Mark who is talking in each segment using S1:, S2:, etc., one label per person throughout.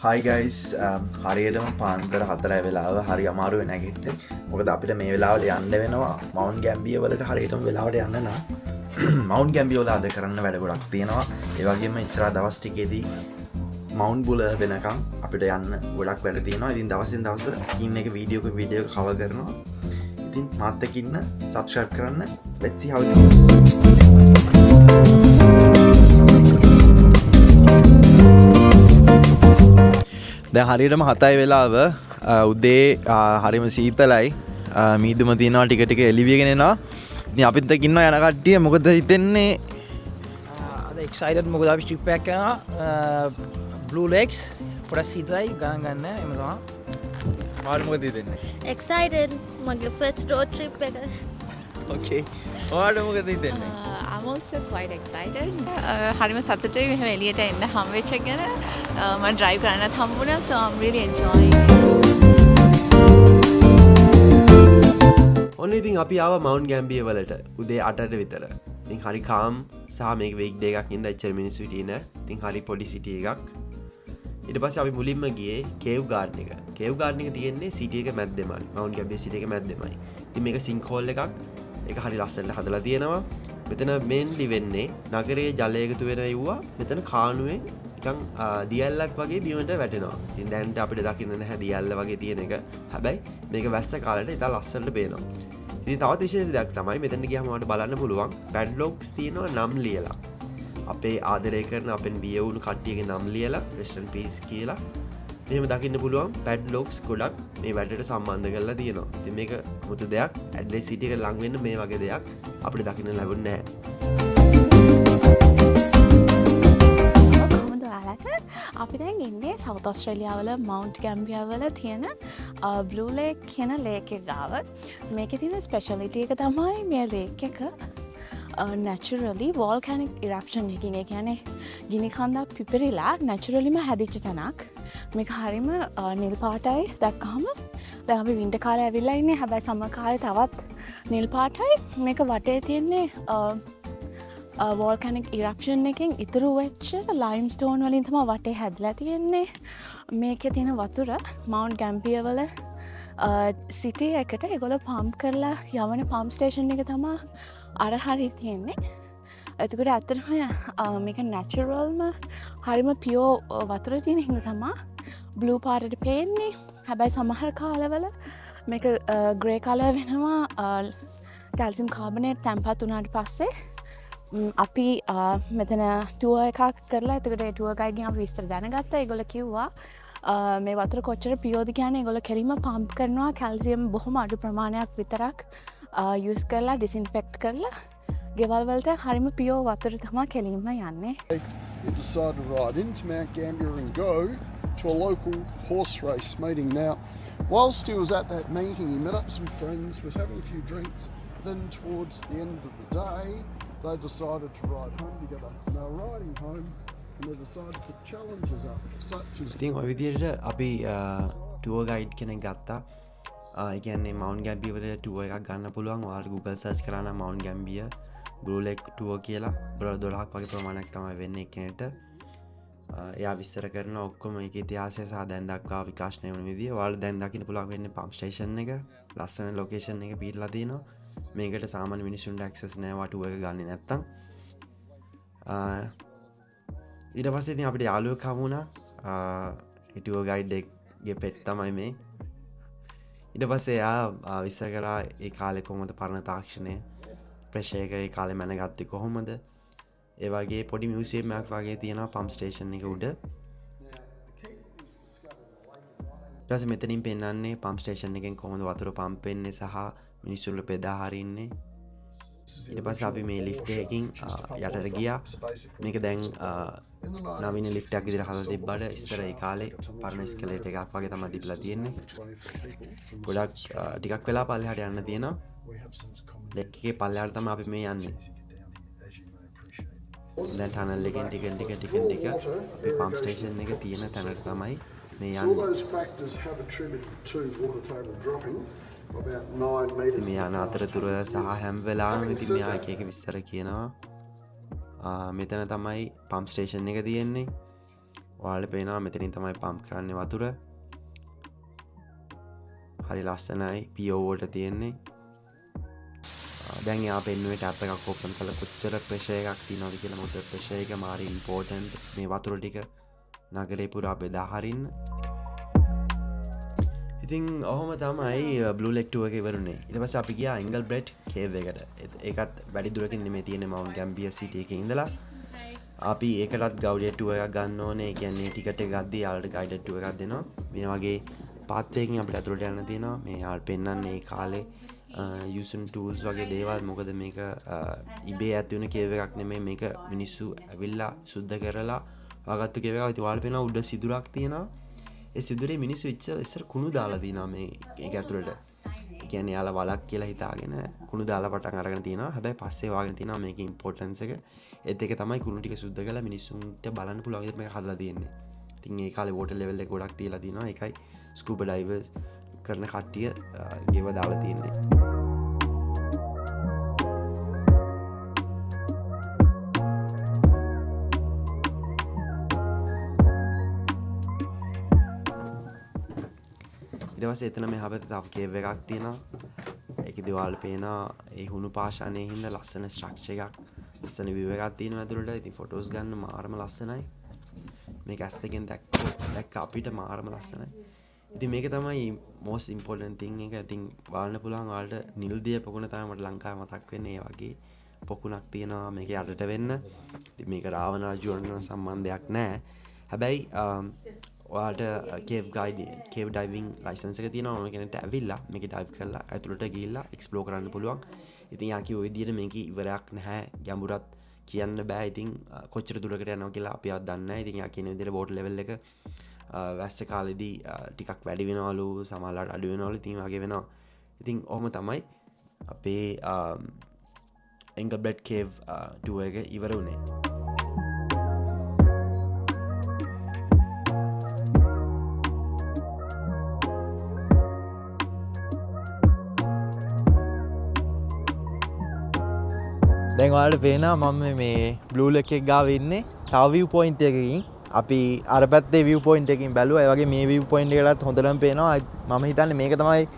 S1: Hi guys හරියටම පාන්දර 4 වෙලාව හරි අමාරු වෙන නැගිටින්න. මොකද අපිට මේ වෙලාවට යන්න වෙනවා මවුන්ට් ගැම්බිය වලට හරියටම වෙලාවට යන්න නම් මවුන්ට් ගැම්බිය වල අද කරන්න වැඩ ගොඩක් තියෙනවා. ඒ වගේම ඉස්සරහ දවස් ටිකේදී මවුන්ට් බුල වෙනකම් අපිට යන්න ගොඩක් වැඩ තියෙනවා. ඉතින් දවසින් දවස ඉන්න එක වීඩියෝ එක කවර් කරනවා. ඉතින් මාත් එක්ක ඉන්න subscribe කරන්න. Let's see how it goes. දැන් හරියටම 7යි වෙලාව උදේ හරිම සීතලයි මීදුම තියෙනවා ටික ටික එළිවියගෙන එනවා. ඉතින් අපිත් එක්ක ඉන්නවා යන කට්ටිය මොකද හිතෙන්නේ?
S2: අද එක්සයිටඩ් මොකද අපි ට්‍රිප් එකක් කරනවා බ්ලූ ලේක්ස් පොඩක් සීතලයි ගණන් ගන්න එහෙම තමයි.
S1: මාළු මොකද හිතෙන්නේ?
S3: Excited මගේ first road trip එක.
S1: Okay. ඔයාලට මොකද හිතෙන්නේ?
S4: I'm also quite excited. හරිම සතුටුයි මෙහෙම එළියට එන්න හම් වෙච්ච එක ගැන. මම drive කරන්නත් හම්බුණා so I'm really enjoying.
S5: ඔන්න ඉතින් අපි ආව මවුන්ට් ගැම්බිය වලට උදේ 8ට විතර. ඉතින් හරි කාම් සහ මේක වීක් ඩේ එකක් ඉඳලා එච්චර මිනිස්සු හිටියේ නෑ. ඉතින් හරි පොඩි සිටි එකක්. ඊට පස්සේ අපි මුලින්ම ගියේ කේව් ගාඩන් එක. කේව් ගාඩන් එක තියෙන්නේ සිටි එක මැද්දෙමයි. මවුන්ට් ගැම්බිය සිටි එක මැද්දෙමයි. ඉතින් මේක සින්ක් හෝල් එකක්. ඒක හරි ලස්සනට හදලා තියෙනවා. මෙතන මේන්ලි වෙන්නේ නගරයේ ජලය එකතු වෙන යුවා මෙතන කානුවෙන් නිකන් දියැල්ලක් වගේ බිමට වැටෙනවා. ඉතින් දැන්ට අපිට දකින්න නැහැ දියැල්ල වගේ තියෙන එක. හැබැයි මේක වැස්ස කාලේට ඉතින් ලස්සනට පේනවා. ඉතින් තවත් විශේෂ දෙයක් තමයි මෙතන ගියාම ඔයාලට බලන්න පුළුවන් පැඩ්ලොක්ස් තියෙනවා නම් ලියලා. අපේ ආදරය කරන අපෙන් බිය වුණු කට්ටියගේ නම් ලියලා rest in peace කියලා. මෙහෙම දකින්න පුළුවන් පැඩ්ලොක්ස් ගොඩක් මේ වැඩට සම්බන්ධ කරලා තියෙනවා. ඉතින් මේක මුතු දෙයක් ඇඩ්ලස් සිටි එක ළඟ වෙන්න මේ වගේ දෙයක් අපිට දකින්න ලැබුණේ නැහැ.
S4: කොහොමද ඔයාලට? අපි දැන් ඉන්නේ සවුත් ඔස්ට්‍රේලියාවල මවුන්ට් ගැම්බියා වල තියෙන බ්ලූ ලේක් කියන ලේක් එක ගාව. මේකේ තියෙන ස්පෙෂලිටි එක තමයි මේ ලේක් එක naturally volcanic eruption එකකින් ඒ කියන්නේ ගිනි කන්දක් පිපිරිලා naturallyම හැදිච්ච තැනක්. මේක හරිම නිල් පාටයි දැක්කහම දැන් අපි වින්ටර් කාලේ ඇවිල්ලා ඉන්නේ. හැබැයි සමර් කාලේ තවත් නිල් පාටයි. මේක වටේ තියෙන්නේ volcanic eruption එකෙන් ඉතුරු වෙච්ච limestone වලින් තමයි වටේ හැදලා තියෙන්නේ. මේකේ තියෙන වතුර මවුන්ට් ගැම්බියා වල සිටි එකට ඒගොල්ලෝ පම්ප් කරලා යවන පම්ප් ස්ටේෂන් එක තමයි අර හරි තියෙන්නේ. එතකොට ඇත්තටම මේක නැචරල්ම හරිම පියෝ වතුර තියෙන හින්දා තමයි බ්ලූ පාටට පේන්නේ. හැබැයි සමහර කාලවල මේක ග්‍රේ කලර් වෙනවා කැල්සියම් කාබනේට් තැම්පත් වුණාට පස්සේ. අපි මෙතන ටුවර් එකක් කරලා එතකොට ඒ ටුවර් ගයිඩ්ගෙන් අපි විස්තර දැනගත්තා. ඒගොල්ලෝ කිව්වා මේ වතුර කොච්චර පියෝද කියන්නේ ඒගොල්ලෝ කෙලින්ම පම්ප් කරනවා කැල්සියම් බොහොම අඩු ප්‍රමාණයක් විතරක් යූස් කරලා ඩිසින්ෆෙක්ට් කරලා ගෙවල් වලට හරිම පියෝ වතුර තමයි කෙලින්ම යන්නේ.
S6: We decided to ride into Mount Gambier and go to a local horse race meeting. Now, whilst he was at that meeting, he met up with some friends, was having a few drinks. Then towards the end of the day, they decided to ride home together. Now, riding home, and they decided to put challenges up, such as...
S5: ඉතින් ඔය විදිහට අපි tour guide කෙනෙක් ගත්තා. ඒ කියන්නේ mount ගැම්බිය වල tour එකක් ගන්න පුළුවන්. ඔයාලා Google search කරා නම් මවුන්ට් ගැම්බිය බ්ලූ ලේක් ටුවර් කියලා $12ක් වගේ ප්‍රමාණයක් තමයි වෙන්නේ එක්කෙනෙක්ට. එයා විස්තර කරන ඔක්කොම ඒකේ ඉතිහාසය සහ දැන් දක්වා විකාශනය වුණ විදිය. ඔයාලා දැන් දකින්න පුළුවන් වෙන්නේ පම්ප් ස්ටේෂන් එක. ලස්සන ලොකේෂන් එක පිටලා තියෙනවා. මේකට සාමාන්‍ය මිනිස්සුන්ට ඇක්සස් නැහැ වා ටුවර් එක ගන්නේ නැත්තම්. ඊට පස්සේ ඉතින් අපිට යාළුවෙක් හමු වුණා. ඒ ටුවර් ගයිඩ් එකගේ පෙට් තමයි මේ. ඊට පස්සේ එයා විස්තර කරා ඒ කාලේ කොහොමද පරණ තාක්ෂණය ප්‍රෙෂර් එක ඒ කාලේ මැනගත්තේ කොහොමද? ඒ වගේ පොඩි මියුසියම් එකක් වගේ තියෙනවා පම්ප් ස්ටේෂන් එක උඩ. ඊට පස්සේ මෙතනින් පෙන්නන්නේ පම්ප් ස්ටේෂන් එකෙන් කොහොමද වතුර පම්ප් වෙන්නේ සහ මිනිස්සුන්ට බෙදා හරින්නේ. ඊට පස්සේ අපි මේ ලිෆ්ට් එකකින් යටට ගියා. මේක දැන් නවීන ලිෆ්ට් එකක් විදිහට හදලා තිබ්බට ඉස්සර ඒ කාලේ පරණ ස්කෙලේට් එකක් වගේ තමයි තිබිලා තියෙන්නේ. ගොඩක් ටිකක් වෙලා පල්ලෙහාට යන්න තියෙනවා. ලෙක් එකේ පල්ලෙහාට තමයි අපි මේ යන්නේ. දැන් ටනල් එකෙන් ටික අපේ පම්ප් ස්ටේෂන් එක තියෙන තැනට තමයි මේ
S6: So all
S5: යන්නේ.
S6: those factors have attributed to water table dropping about 9 metres.
S5: මේ යන අතරතුර සහ හැම වෙලාවෙම ඉතින් මෙයා එක එක විස්තර කියනවා. මෙතන තමයි පම්ප් ස්ටේෂන් එක තියෙන්නේ. ඔයාලට පේනවා මෙතනින් තමයි පම්ප් කරන්නේ වතුර. හරි ලස්සනයි PO වලට තියෙන්නේ. දැන් යා පෙන්නුවේ ටැප් එකක් ඕපන් කරලා කොච්චර ප්‍රෙෂර් එකක් තියෙනවද කියලා. මොකද ප්‍රෙෂර් එක මාරි ඉම්පෝටන්ට් මේ වතුර ටික නගරේ පුරා බෙදා හරින්න. ඉතින් ඔහොම තමයි බ්ලූ ලේක් ටුවර් එක ඉවරුනේ. ඊට පස්සේ අපි ගියා එන්ගල්බ්‍රෙඩ් කේව් එකට. ඒකත් වැඩි දුරකින් නෙමෙයි තියෙන්නේ මවුන්ට් ගැම්බියර් සිටි එකේ ඉඳලා. අපි ඒකටත් ගවුඩිය ටුවර් එකක් ගන්න ඕනේ. ඒ කියන්නේ ටිකට් එක ගද්දී යාළුවට ගයිඩඩ් ටුවර් එකක් දෙනවා. මේ වගේ පාත් එකකින් අපිට අතුරට යන්න තියෙනවා. මේ යාළුවා පෙන්නන්නේ මේ කාලේ using tools වගේ දේවල්. මොකද මේක ඉබේ ඇති වෙන කේව් එකක් නෙමෙයි. මේක මිනිස්සු ඇවිල්ලා සුද්ධ කරලා වගත්තු කේව් එකක්. ඉතින් ඔයාලා පේනවා උඩ සිදුරක් තියෙනවා. ඒ සිදුරේ මිනිස්සු ඉස්සර කුණු දාලා තිනවා මේ ඒක ඇතුළට. ඒ කියන්නේ යාලා වලක් කියලා හිතාගෙන කුණු දාලා පටන් අරගෙන තිනවා. හැබැයි පස්සේ වාගෙන තිනවා මේකේ ඉම්පෝටන්ස් එක. ඒත් ඒක තමයි කුණු ටික සුද්ධ කරලා මිනිස්සුන්ට බලන්න පුළුවන් විදිහට මේක හදලා තියෙන්නේ. ඉතින් ඒ කාලේ වෝටර් ලෙවල් එක ගොඩක් තියලා තිනවා. ඒකයි ස්කූබා ඩයිවර්ස් කරන කට්ටිය ගෙව දාලා තියෙන්නේ. ඊට පස්සේ එතන මෙහා පැත්තේ තව කේව් එකක් තියෙනවා. ඒකේ දේවල් පේනවා ඒ හුණු පාෂාණයේ හින්දා ලස්සන ස්ට්‍රක්චර් එකක්, ලස්සන view එකක් තියෙනවා ඇතුළට. ඉතින් ෆොටෝස් ගන්න මාරම ලස්සනයි. මේක ඇස් දෙකෙන් දැක්ක අපිට මාරම ලස්සනයි. ඉතින් මේක තමයි most important thing එක. ඉතින් බලන්න පුළුවන් ඔයාලට නිල් දිය පොකුණ තමයි මට ලංකාවේ මතක් වෙන්නේ. ඒ වගේ පොකුණක් තියෙනවා මේකේ යටට වෙන්න. ඉතින් මේක රාවණ රජුන්ට සම්බන්ධයක් නැහැ. හැබැයි ඔයාලට කේව් ඩයිවිං ලයිසන්ස් එක තියෙනවා. ඕන කෙනෙක්ට ඇවිල්ලා මේක ඩයිව් කරලා ඇතුළට ගිහිල්ලා එක්ස්ප්ලෝර් කරන්න පුළුවන්. ඉතින් යා කිව්ව විදිහට මේක ඉවරයක් නැහැ. ගැඹුරත් කියන්න බෑ. ඉතින් කොච්චර දුරකට යනවා කියලා අපිවත් දන්නේ නැහැ. ඉතින් යා කියන විදිහට බෝට් ලෙවල් එක වැස්ස කාලෙදී ටිකක් වැඩි වෙනවලු, සමහරවිට අඩු වෙනවලු. ඉතින් වගේ වෙනවා. ඉතින් ඔහොම තමයි අපේ එන්ගල්බ්‍රෙඩ් කේව් ටුවර් එක ඉවර වුණේ.
S1: දැන් ඔයාලට පේනවා මම මේ බ්ලූ ලේක් එක ගාව ඉන්නේ. තව view point එකකින් අපි අර පැත්තේ view point එකකින් බැලුවා. ඒ වගේ මේ view point එකටත් හොඳටම පේනවා. මම හිතන්නේ මේක තමයි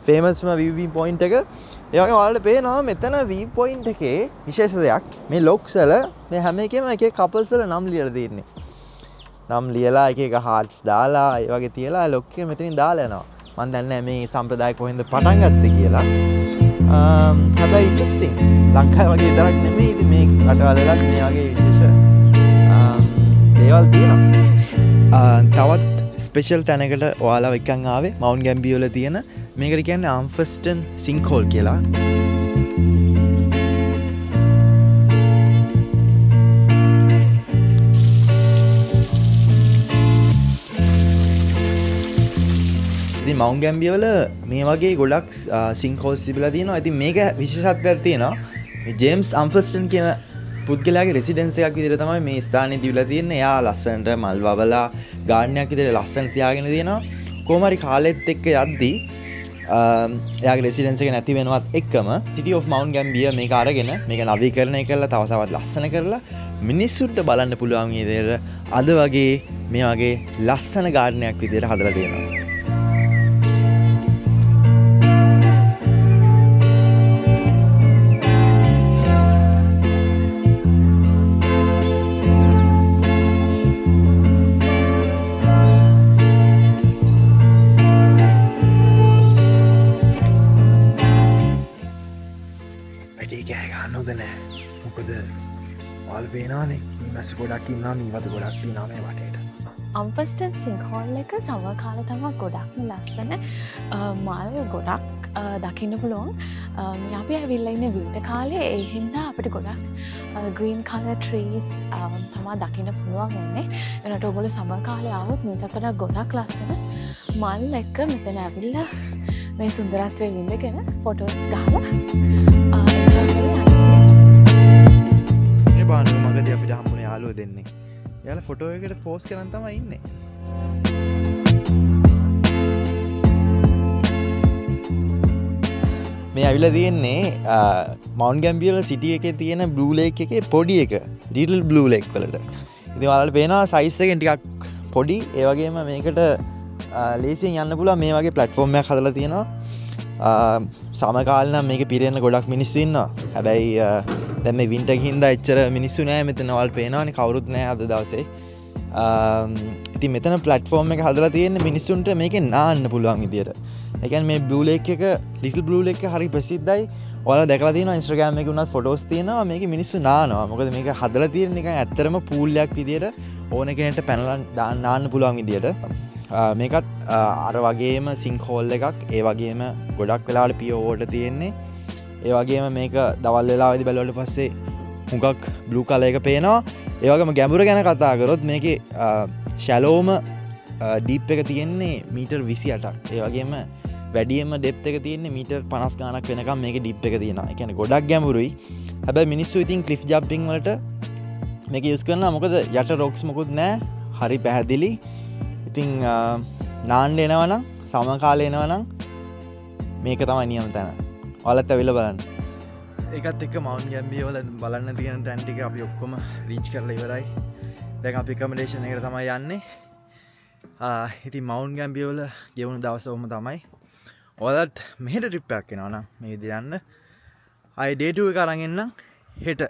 S1: famous view point එක. ඒ වගේ ඔයාලට පේනවා මෙතන view point එකේ විශේෂ දෙයක්. මේ locks වල මේ හැම එකෙම එක එක couples වල නම් ලියලා තියෙන්නේ. නම් ලියලා එක එක hearts දාලා ඒ වගේ තියලා lock එක මෙතනින් දාලා යනවා. මම දන්නේ නැහැ මේ සම්ප්‍රදාය කොහෙන්ද පටන් ගත්තේ කියලා. හැබැයි ඉන්ට්‍රස්ටිං. ලංකාවේ වගේ විතරක් නෙමෙයි. ඉතින් මේ රටවලලත් මේ වගේ විශේෂ දේවල් තියෙනවා. තවත් ස්පෙෂල් තැනකට ඔයාලා එක්කන් ආවේ මවුන්ට් ගැම්බියර් වල තියෙන මේකට කියන්නේ ආම්ෆස්ටන් සින්ක්හෝල් කියලා. ඉතින් මවුන්ට් ගැම්බියර් වල මේ වගේ ගොඩක් සින්ක්හෝල්ස් තිබිලා තියෙනවා. ඉතින් මේක විශේෂත්වයක් තියෙනවා. මේ ජේම්ස් ආම්ෆස්ටන් කියන පුද්ගලයාගේ රෙසිඩන්ස් එකක් විදිහට තමයි මේ ස්ථානේ තිබිලා තියෙන්නේ. එයා ලස්සනට මල් වවලා ගාඩන් එකක් විදිහට ලස්සන තියාගෙන තියෙනවා. කොහොම හරි කාලෙත් එක්ක යද්දී එයාගේ රෙසිඩන්ස් එක නැති වෙනවත් එක්කම සිටි ඔෆ් මවුන්ට් ගැම්බියර් මේක අරගෙන මේක නවීකරණය කරලා තව තවත් ලස්සන කරලා මිනිස්සුන්ට බලන්න පුළුවන් විදිහට අද වගේ මේ වගේ ලස්සන ගාඩන් එකක් විදිහට හදලා තියෙනවා. ගොඩක් ඉන්නවා මීවද ගොඩක් තියෙනවා මේ වටේට.
S4: ආම්ෆස්ටන් සින්ක්හෝල් එක සමහර කාලේ තමයි ගොඩක්ම ලස්සන මල් ගොඩක් දකින්න පුළුවන්. මේ අපි ඇවිල්ලා ඉන්නේ වින්ටර් කාලේ. ඒ හින්දා අපිට ගොඩක් green color trees තමයි දකින්න පුළුවන් වෙන්නේ. එනකොට ඔයගොල්ලෝ සමහර කාලේ ආවොත් මේකට වඩා ගොඩක් ලස්සන මල් එක මෙතන ඇවිල්ලා මේ සුන්දරත්වය විඳගෙන ෆොටෝස් ගහලා එන්ජොයි කරලා
S1: බානු මගදී අපිට හම්බුනේ යාළුවෝ දෙන්නේ. එයාලා ෆොටෝ එකකට පෝස්ට් කරන් තමයි ඉන්නේ. මේ ඇවිල්ලා තියෙන්නේ මවුන්ට් ගැම්බියර් සිටි එකේ තියෙන බ්ලූ ලේක් එකේ පොඩි එක. ලිටල් බ්ලූ ලේක් වලට. ඉතින් ඔයාලට පේනවා සයිස් එකෙන් ටිකක් පොඩි. ඒ වගේම මේකට ලේසියෙන් යන්න පුළුවන් මේ වගේ ප්ලැට්ෆෝම් එකක් හදලා තියෙනවා. සමකාලීන මේක පිරෙන්න ගොඩක් මිනිස්සු ඉන්නවා. හැබැයි දැන් මේ වින්ටර් ගිහින්දා එච්චර මිනිස්සු නෑ මෙතන. ඔයාලට පේනවනේ කවුරුත් නෑ අද දවසේ. ඉතින් මෙතන ප්ලැට්ෆෝම් එක හදලා තියෙන්නේ මිනිස්සුන්ට මේකෙන් නාන්න පුළුවන් විදියට. ඒ කියන්නේ මේ බ්ලූ ලේක් එක ලිටල් බ්ලූ ලේක් එක හරි ප්‍රසිද්ධයි. ඔයාලා දැකලා තියෙනවා Instagram එකේ උනත් ෆොටෝස් තියෙනවා. මේකේ මිනිස්සු නානවා. මොකද මේක හදලා තියෙන්නේ නිකන් ඇත්තරම පූල් එකක් විදියට ඕන කෙනෙක්ට පැනලා නාන්න පුළුවන් විදියට. මේකත් අර වගේම සිංක් හෝල් එකක්. ඒ වගේම ගොඩක් වෙලාවට පියෝවට තියෙන්නේ. ඒ වගේම මේක දවල් වෙලාවේදී බැලුවට පස්සේ හුඟක් බ්ලූ කලර් එක පේනවා. ඒ වගේම ගැඹුර ගැන කතා කරොත් මේකේ ෂැලෝම ඩීප් එක තියෙන්නේ මීටර් 28ක්. ඒ වගේම වැඩියෙන්ම ඩෙප්ත් එක තියෙන්නේ මීටර් 50 ගානක් වෙනකම් මේකේ ඩීප් එක තියෙනවා. ඒ කියන්නේ ගොඩක් ගැඹුරුයි. හැබැයි මිනිස්සු ඉතින් ක්ලිෆ් ජම්පින් වලට මේක යූස් කරනවා. මොකද යට රොක්ස් මොකුත් නැහැ. හරි පැහැදිලි. ඉතින් නාන්න එනවනම් සමකාලේ එනවනම් මේක තමයි නියම තැන. ඔයාලත් ඇවිල්ලා බලන්න. ඒකත් එක්ක මවුන්ට් ගැම්බිය වල බලන්න තියෙන තැන් ටික අපි ඔක්කොම රීච් කරලා ඉවරයි. දැන් අපි කමඩේෂන් එකට තමයි යන්නේ. ඉතින් මවුන්ට් ගැම්බිය වල ගෙවුණු දවස ඔහොම තමයි. ඔයාලත් මෙහෙට ට්‍රිප් එකක් එනවා නම් මේ විදිහට යන්න. ආයේ ඩේ 2 එක අරන් එන්නම් හෙට.